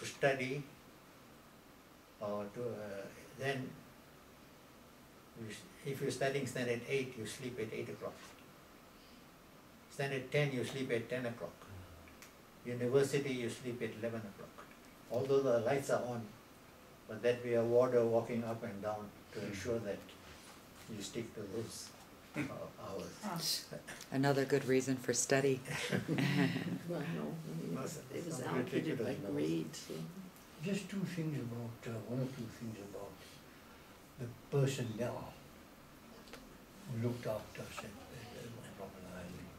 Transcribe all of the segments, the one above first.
to study, or to then if you're studying standard 8, you sleep at 8 o'clock. Standard 10, you sleep at 10 o'clock. University, you sleep at 11 o'clock. Although the lights are on, but that we are warder walking up and down to ensure that you stick to those hours. Another good reason for study. Well, no, I mean, it was allocated by grade, so. Just two things about, one or two things about the personnel who looked after us at Robben Island.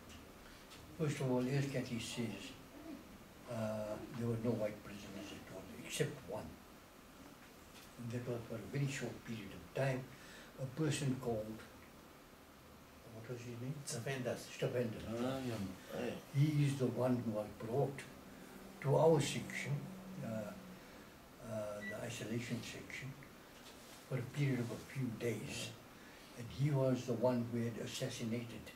First of all, as Kathy says, there were no white prisoners at all, except one. And that was for a very short period of time. A person called, what was his name? Stapenda. He is the one who was brought to our section, the isolation section, for a period of a few days. And he was the one who had assassinated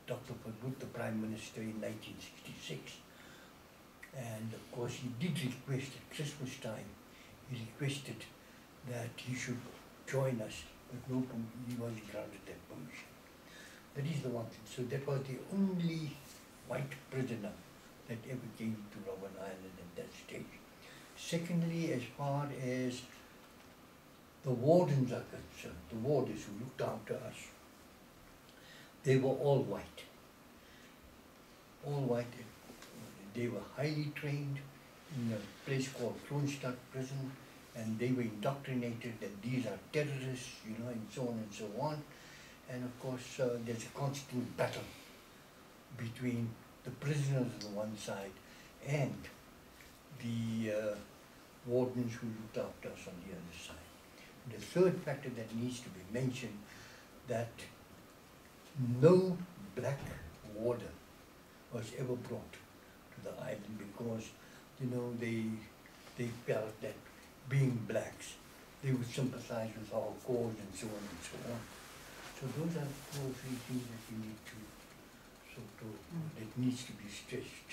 Dr. Padut, the Prime Minister, in 1966. And of course he did request at Christmas time, he requested that he should join us, but no, he wasn't granted that permission. That is the one thing. So that was the only white prisoner that ever came to Robben Island at that stage. Secondly, as far as the wardens are concerned, the warders who looked after us, they were all white. All white. They were highly trained in a place called Kroonstad Prison, and they were indoctrinated that these are terrorists, you know, and so on and so on. And of course, there's a constant battle between the prisoners on the one side and the wardens who looked after us on the other side. The third factor that needs to be mentioned, that no black warder was ever brought to the island because, you know, they felt that being blacks, they would sympathize with our cause and so on and so on. So those are 2 or 3 things that we need to that needs to be stressed.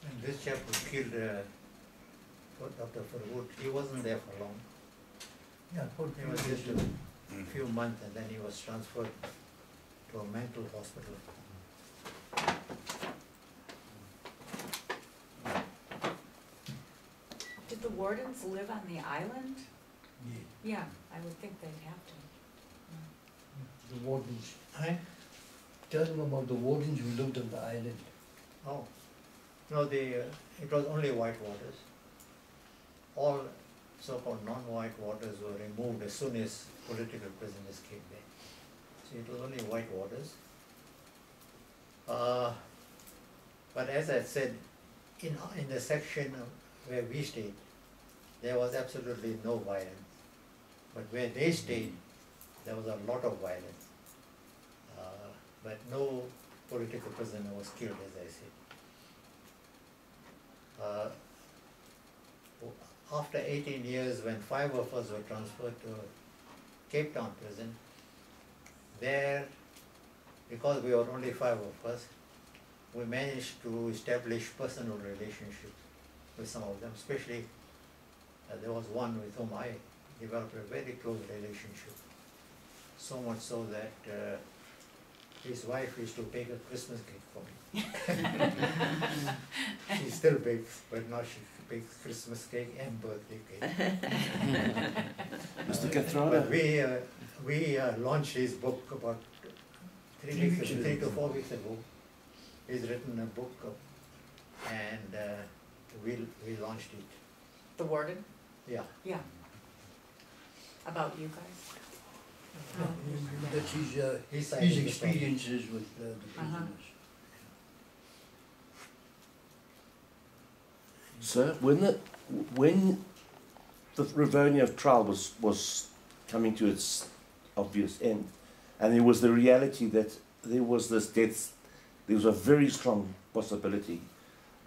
And this chap who killed Dr. Farwood, he wasn't there for long. Yeah, He was just a few months, and then he was transferred to a mental hospital. Did the wardens live on the island? Yeah. Yeah, I would think they'd have to. The wardens. Tell them about the wardens who lived on the island. Oh, no, it was only white warders. All so-called non-white warders were removed as soon as political prisoners came there. So it was only white warders. But as I said, in the section where we stayed, there was absolutely no violence. But where they stayed, there was a lot of violence. But no political prisoner was killed, as I said. After 18 years, when 5 of us were transferred to Cape Town prison, there, because we were only 5 of us, we managed to establish personal relationships with some of them, especially there was one with whom I developed a very close relationship. So much so that his wife used to bake a Christmas cake for me. She still bakes, but now she bakes Christmas cake and birthday cake. Mr. Kathrada. But we launched his book about 3 to 4 weeks ago. He's written a book and we launched it. The warden? Yeah. Yeah. About you guys? That's His his experiences with the prisoners. Sir, when the Rivonia trial was coming to its obvious end, and there was the reality that there was this death, there was a very strong possibility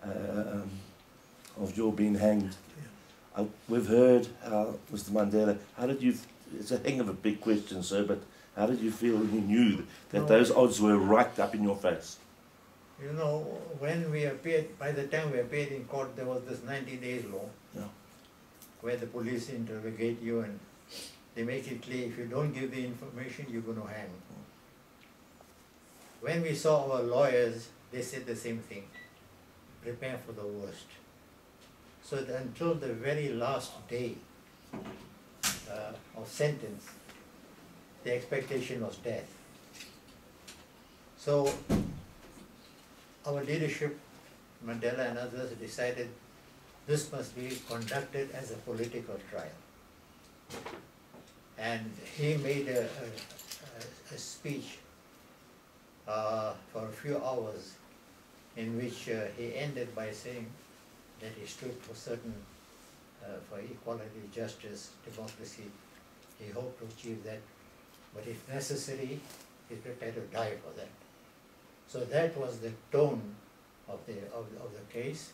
of your being hanged. We've heard Mr. Mandela. How did you? It's a hang of a big question, sir. But how did you feel when you knew that those odds were right up in your face? You know, when we appeared, by the time we appeared in court, there was this 90 days law, Yeah. where the police interrogate you and they make it clear, if you don't give the information, you're going to hang. When we saw our lawyers, they said the same thing, prepare for the worst. So that until the very last day of sentence, the expectation was death. So our leadership, Mandela and others, decided this must be conducted as a political trial. And he made a speech for a few hours in which he ended by saying that he stood for certain, for equality, justice, democracy. He hoped to achieve that, but if necessary, he's prepared to die for that. So that was the tone of the case.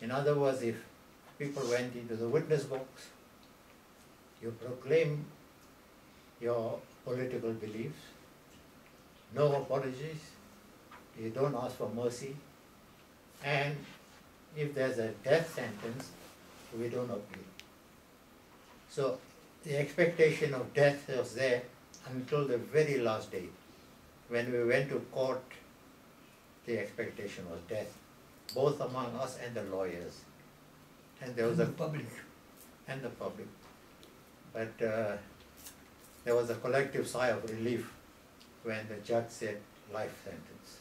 In other words, if people went into the witness box, you proclaim your political beliefs, no apologies, you don't ask for mercy, and if there's a death sentence, we don't appeal. So the expectation of death was there until the very last day. When we went to court, the expectation was death, both among us and the lawyers. And there was And the public. And the public. But there was a collective sigh of relief when the judge said life sentence.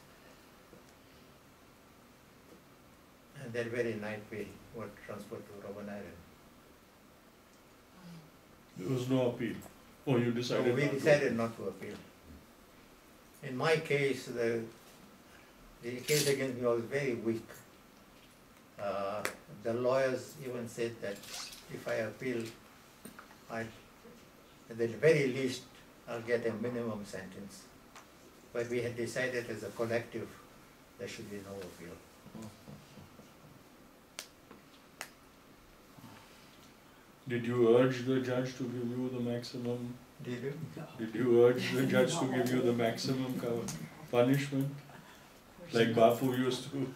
And that very night we were transferred to Robben Island. There was no appeal. Oh, you decided So we not to decided not to appeal. In my case, the case against me was very weak. The lawyers even said that if I appeal, at the very least, I'll get a minimum sentence. But we had decided as a collective, there should be no appeal. Did you urge the judge to give you the maximum? Did you? Did you urge the judge to give you the maximum punishment? Like Bapu used to?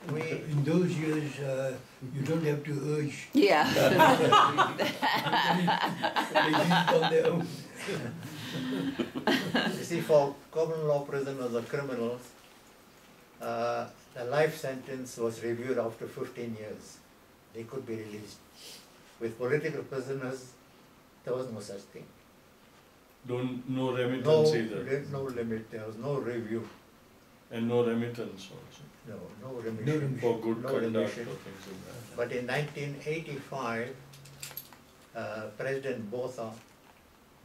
In those years, you don't have to urge. Yeah. They did it on their own. You see, for common law prisoners or criminals, the life sentence was reviewed after 15 years. They could be released. With political prisoners, there was no such thing. No remittance either. No limit, there was no review. And no remittance also. No remission. For good No conduct remission. or things like that. But in 1985, President Botha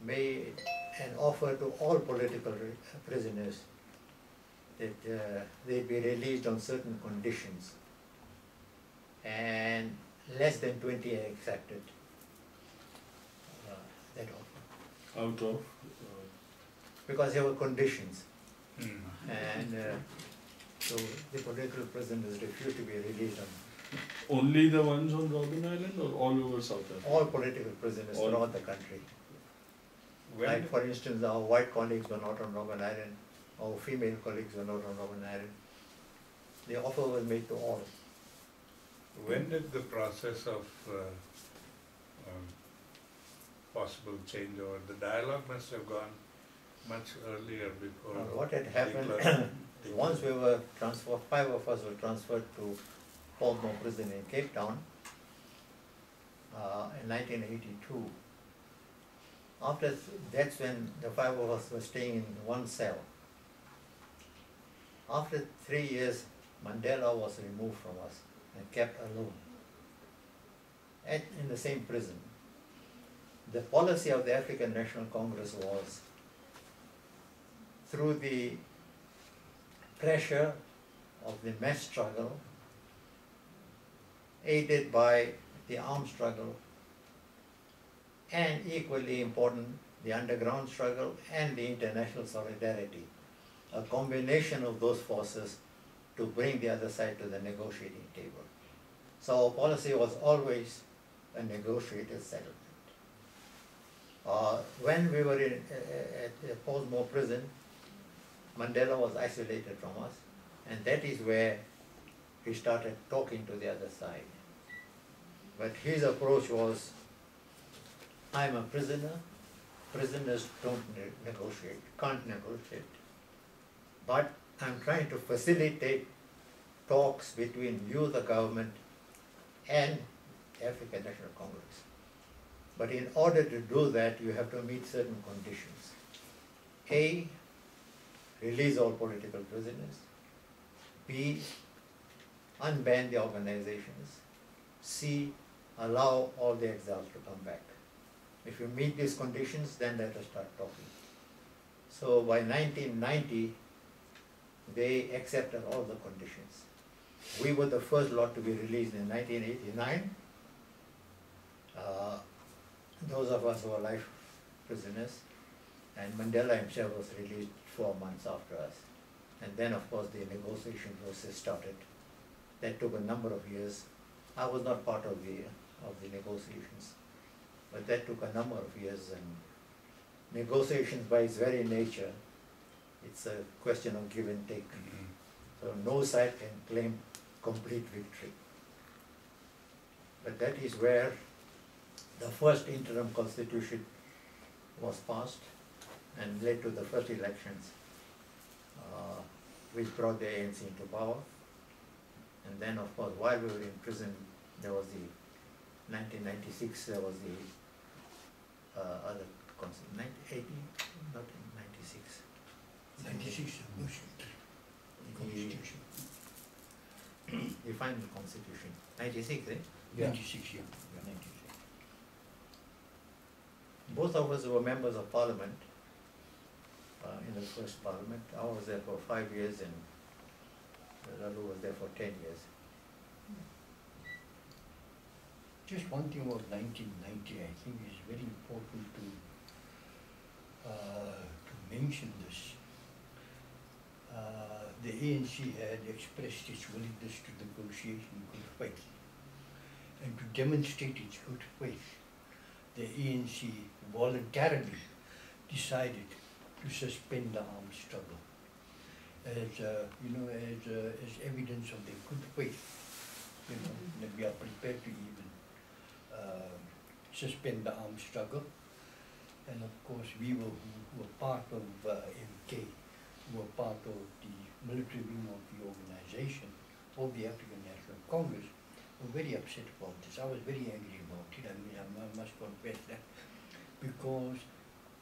made an offer to all political prisoners that they'd be released on certain conditions. And less than 20 accepted that offer. Out of? Because there were conditions. And so the political prisoners refused to be released on Only the ones on Robben Island or all over South Africa? all political prisoners All. throughout the country. Like for instance, our white colleagues were not on Robben Island, our female colleagues were not on Robben Island. The offer was made to all. When did the process of possible changeover, the dialogue must have gone much earlier before. What had happened, declaration. once we were transferred, 5 of us were transferred to Portmore prison in Cape Town in 1982. That's when the 5 of us were staying in one cell. After 3 years, Mandela was removed from us and kept alone in the same prison. The policy of the African National Congress was, through the pressure of the mass struggle, aided by the armed struggle, and equally important, the underground struggle and the international solidarity, a combination of those forces to bring the other side to the negotiating table. So our policy was always a negotiated settlement. When we were at Portmore prison, Mandela was isolated from us, And that is where he started talking to the other side. But his approach was, I'm a prisoner, prisoners don't negotiate, can't negotiate. But I'm trying to facilitate talks between you, the government, and African National Congress. But in order to do that, you have to meet certain conditions. A, release all political prisoners. B, unban the organizations. C, allow all the exiles to come back. If you meet these conditions, then let us start talking. So by 1990, they accepted all the conditions. We were the first lot to be released in 1989. Those of us who were life prisoners, and Mandela himself was released 4 months after us. And then, of course, the negotiation process started. That took a number of years. I was not part of the negotiations, but that took a number of years. And negotiations, by its very nature, it's a question of give and take. So no side can claim complete victory. But that is where the first interim constitution was passed and led to the first elections, which brought the ANC into power. And then, of course, while we were in prison, there was the 1996, there was the other constitution, 1980, not in 96. 96 motion. Constitution. The final constitution, 96, eh? Yeah. 96, yeah. 96. Both of us were members of parliament in the first parliament. I was there for 5 years and Laloo was there for 10 years. Just one thing about 1990, I think is very important to mention this. The ANC had expressed its willingness to negotiate in good faith. And to demonstrate its good faith, the ANC voluntarily decided to suspend the armed struggle as evidence of their good faith, that we are prepared to even suspend the armed struggle. And of course, we who were part of MK, who were part of the military wing of the organization, of the African National Congress, were very upset about this. I was very angry about it. I mean, I must confess that, because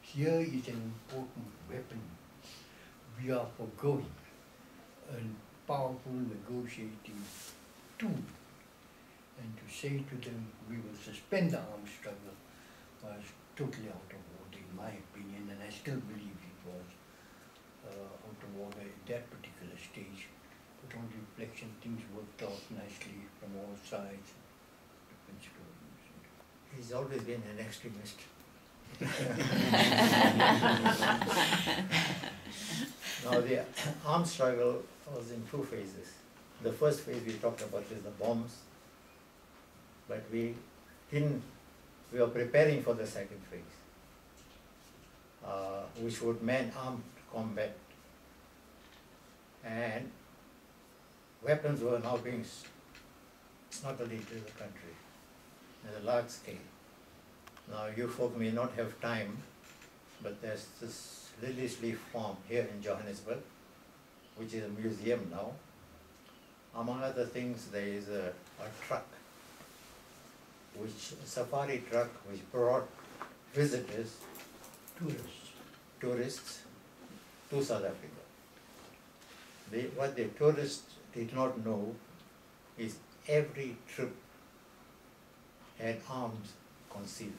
here is an important weapon. We are forgoing a powerful negotiating tool, and to say to them we will suspend the armed struggle was totally out of order, in my opinion, and I still believe it was out of order at that particular stage. But on reflection, things worked out nicely from all sides. He's always been an extremist. Now the armed struggle was in 2 phases. The first phase we talked about is the bombs, but we were preparing for the second phase, which would mean armed combat. And weapons were now being smuggled into the country at a large scale. Now you folk may not have time, but there's this Lily's Leaf farm here in Johannesburg, which is a museum now. Among other things, there is a truck, a safari truck, which brought visitors, tourists to South Africa. What the tourists did not know is every trip had arms concealed.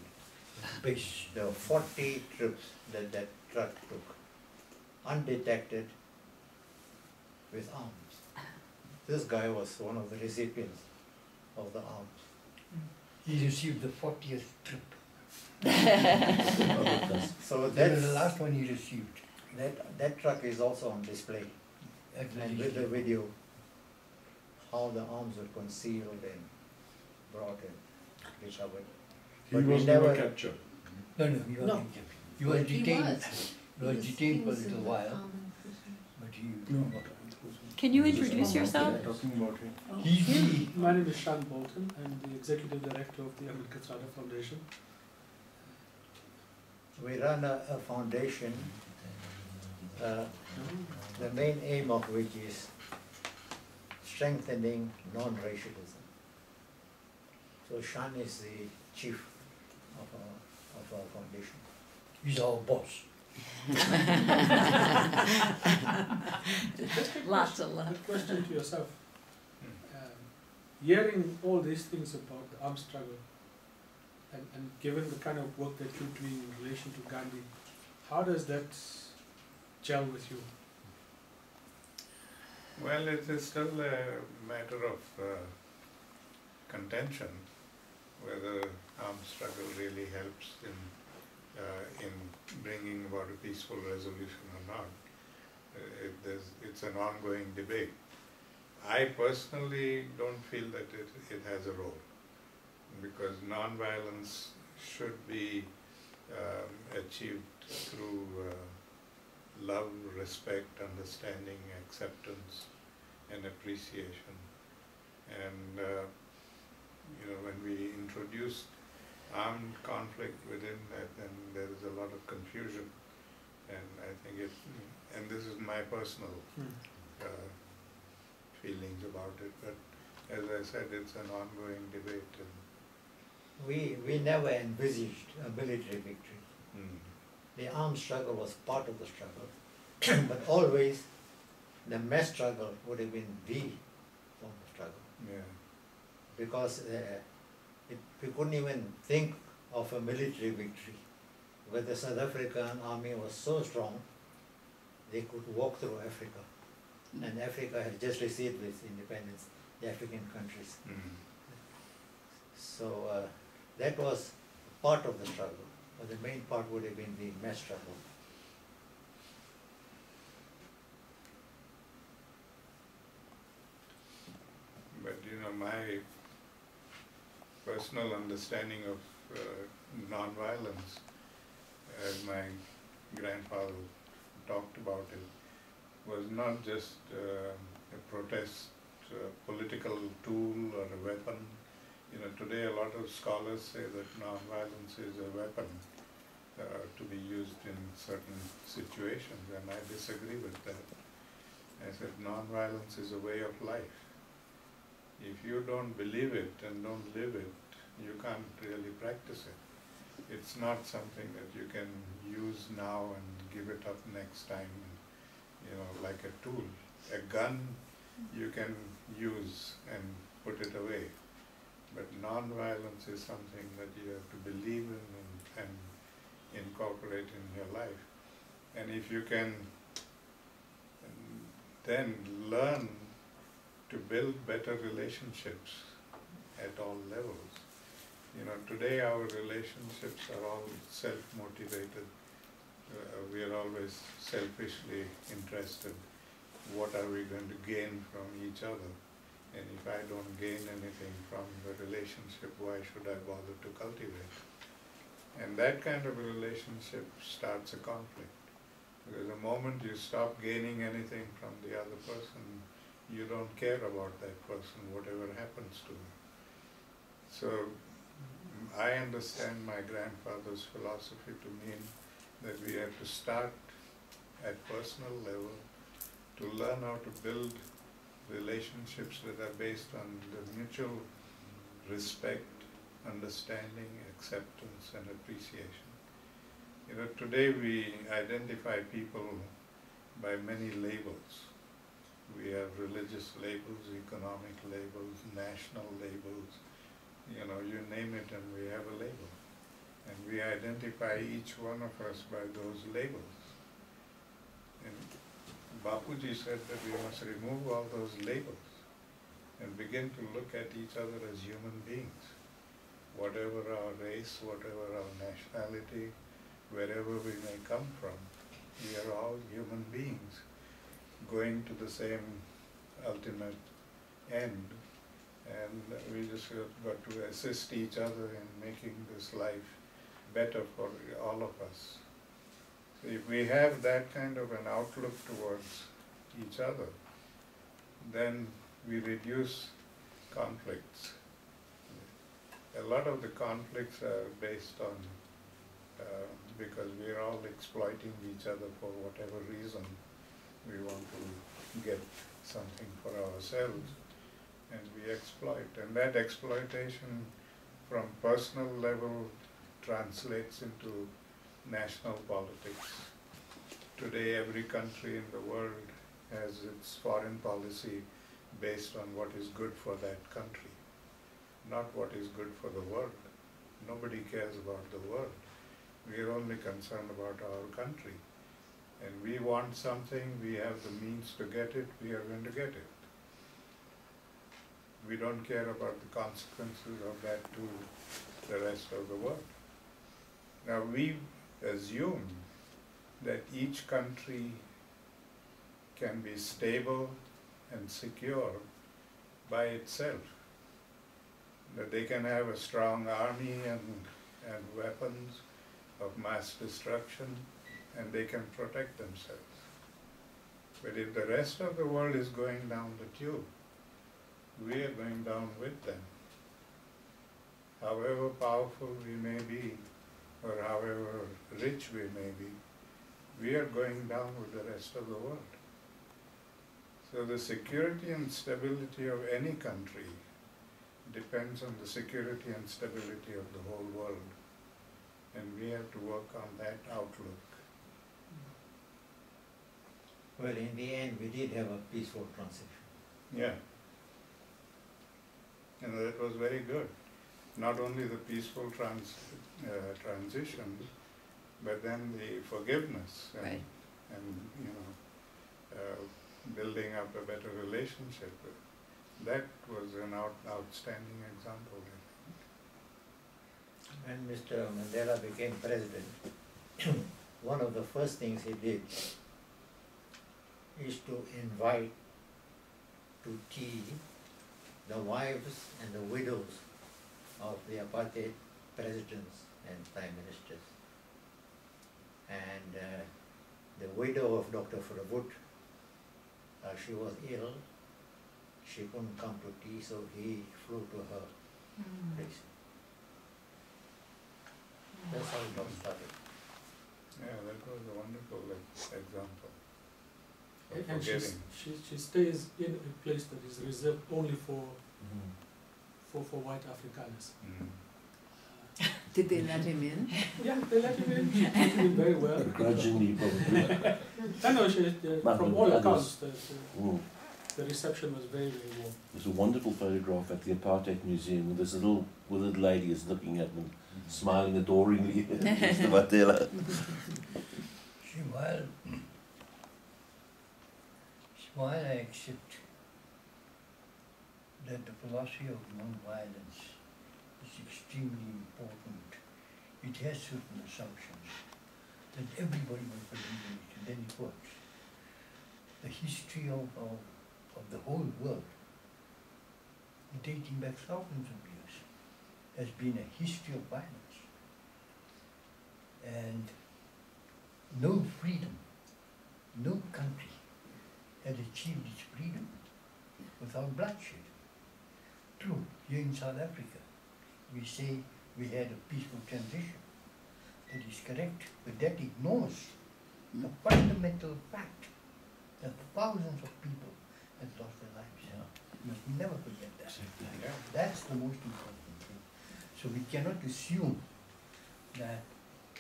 Base. There were 40 trips that truck took, undetected, with arms. This guy was one of the recipients of the arms. He received the 40th trip. So That was that's, the last one he received. that truck is also on display, and with the video, how the arms were concealed and brought and recovered. He But we was never never- captured. No, he wasn't No. captured. He was detained. He He was detained for a little in while, prison. but he. No, not Can you introduce yourself? Talking about it. He, My name is Sean Bolton. I'm the Executive Director of the Ahmed Kathrada Foundation. We run a foundation, the main aim of which is strengthening non-racialism. So Shan is the chief of our foundation. he's our boss. Just a Lots of love. question to yourself. Hearing all these things about the armed struggle, and given the kind of work that you're doing in relation to Gandhi, how does that gel with you? Well, it is still a matter of contention whether armed struggle really helps in bringing about a peaceful resolution or not. It's an ongoing debate. I personally don't feel that it has a role, because non-violence should be achieved through love, respect, understanding, acceptance, and appreciation. And when we introduced armed conflict within that, then there is a lot of confusion. And I think and this is my personal feelings about it, but as I said, it's an ongoing debate. And We never envisaged a military victory. The armed struggle was part of the struggle, but always the mass struggle would have been the form of struggle. Yeah. Because we couldn't even think of a military victory, where the South African army was so strong, they could walk through Africa. And Africa had just received its independence, the African countries. So that was part of the struggle, but the main part would have been the mass struggle. But my personal understanding of non-violence, as my grandfather talked about it, was not just a protest, political tool or a weapon. Today a lot of scholars say that non-violence is a weapon to be used in certain situations, and I disagree with that. I said non-violence is a way of life. If you don't believe it and don't live it, you can't really practice it. It's not something that you can use now and give it up next time, like a tool. A gun you can use and put it away, but non-violence is something that you have to believe in and incorporate in your life. And if you can then learn to build better relationships at all levels. Today our relationships are all self-motivated. We are always selfishly interested. What are we going to gain from each other? And if I don't gain anything from the relationship, why should I bother to cultivate? And that kind of a relationship starts a conflict. Because the moment you stop gaining anything from the other person, you don't care about that person, whatever happens to them. So I understand my grandfather's philosophy to mean that we have to start at personal level to learn how to build relationships that are based on the mutual respect, understanding, acceptance, and appreciation. Today we identify people by many labels. We have religious labels, economic labels, national labels, you name it and we have a label. And we identify each one of us by those labels. And Bapuji said that we must remove all those labels and begin to look at each other as human beings. Whatever our race, whatever our nationality, wherever we may come from, we are all human beings going to the same ultimate end. And we just got to assist each other in making this life better for all of us. So if we have that kind of an outlook towards each other, then we reduce conflicts. A lot of the conflicts are based on, because we're all exploiting each other for whatever reason. We want to get something for ourselves, and we exploit. And that exploitation from personal level translates into national politics. Today, every country in the world has its foreign policy based on what is good for that country, not what is good for the world. Nobody cares about the world. We are only concerned about our country. And we want something, we have the means to get it, we are going to get it. We don't care about the consequences of that to the rest of the world. Now we assume that each country can be stable and secure by itself, that they can have a strong army and weapons of mass destruction, and they can protect themselves. But if the rest of the world is going down the tube, we are going down with them. However powerful we may be, or however rich we may be, we are going down with the rest of the world. So the security and stability of any country depends on the security and stability of the whole world. And we have to work on that outlook. Well, in the end, we did have a peaceful transition. Yeah. And that was very good. Not only the peaceful transition, but then the forgiveness and, Right. and building up a better relationship. That was an outstanding example, I think. When Mr. Mandela became president, one of the first things he did is to invite to tea the wives and the widows of the apartheid presidents and prime ministers. And the widow of Dr. Verwoerd, she was ill, she couldn't come to tea, so he flew to her place. That's how it got started. Yeah, that was a wonderful example of And forgetting. she stays in a place that is reserved only for white Afrikaners. Did they let him in? Yeah, they let him in. She treated him very well. Grudgingly, probably. I know, from all accounts, Mm. the reception was very, very warm. There's a wonderful photograph at the Apartheid Museum where this little withered lady is looking at them, smiling adoringly at Mr. Mandela. See, while I accept that the philosophy of non-violence is extremely important, it has certain assumptions that everybody will believe in it, and then it works. The history of the whole world, dating back thousands of years, has been a history of violence. And no freedom, no country had achieved its freedom without bloodshed. True, here in South Africa, we say we had a peaceful transition. That is correct, but that ignores the fundamental fact that thousands of people have lost their lives. We must never forget that. Yeah. That's the most important thing. So we cannot assume that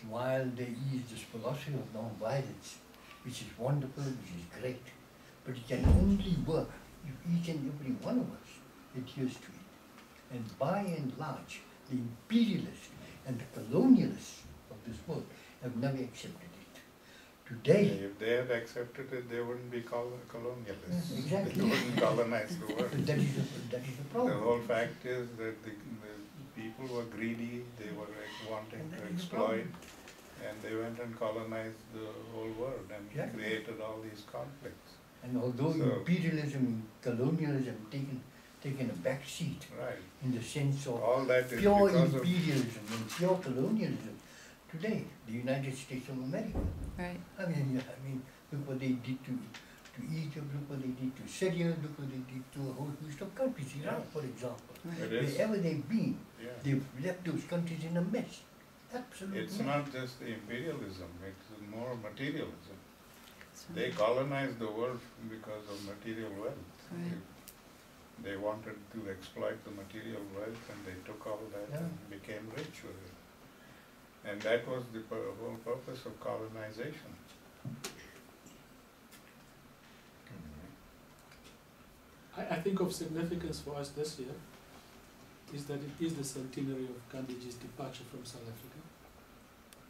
while there is this philosophy of non-violence, which is wonderful, which is great, but it can only work if each and every one of us adheres to it. And by and large, the imperialists and the colonialists of this world have never accepted it. Today, If they had accepted it, they wouldn't be colonialists. Yes, exactly. They wouldn't colonize the world. that is the The problem. whole fact is that the people were greedy, they were wanting And to that is the problem. exploit, and they went and colonized the whole world and Yeah. created all these conflicts. And although So- imperialism and colonialism taken a back seat Right. in the sense of All that is pure because of imperialism and pure colonialism, today, the United States of America, Right. I mean, look what they did to to Egypt, look what they did to Syria, look what they did to a whole host of countries, Iraq, for example. It is, Wherever they've been, yeah. they've left those countries in a mess. Absolutely. It's not just the imperialism, it's more materialism. They colonized the world because of material wealth. Right. They wanted to exploit the material wealth and they took all that Yeah. and became rich with it. And that was the whole purpose of colonization. I think of significance for us this year is that it is the centenary of Gandhiji's departure from South Africa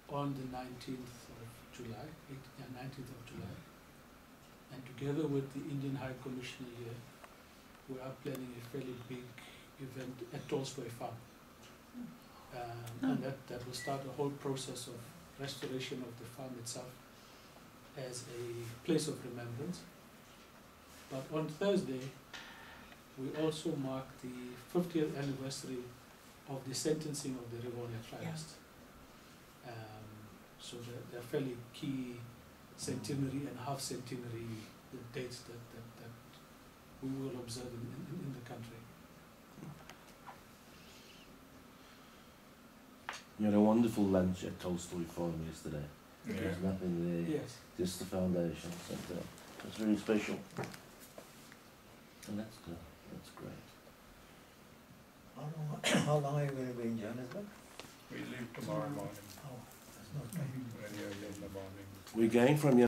on the 19th of July, 19th of July. And together with the Indian High Commissioner here, we are planning a fairly big event at Tolstoy Farm. And that will start a whole process of restoration of the farm itself as a place of remembrance. But on Thursday, we also mark the 50th anniversary of the sentencing of the Rivonia Trialist. So they're fairly key centenary and half centenary dates that we will observe in the country. You had a wonderful lunch at Tolstoy Farm yesterday. Yeah. There's nothing there, Yes. just the foundation. So it's very special. And that's good. That's great. How long are you going to be in Johannesburg? We leave tomorrow morning, Oh, that's not bad. very early in the morning. We're going from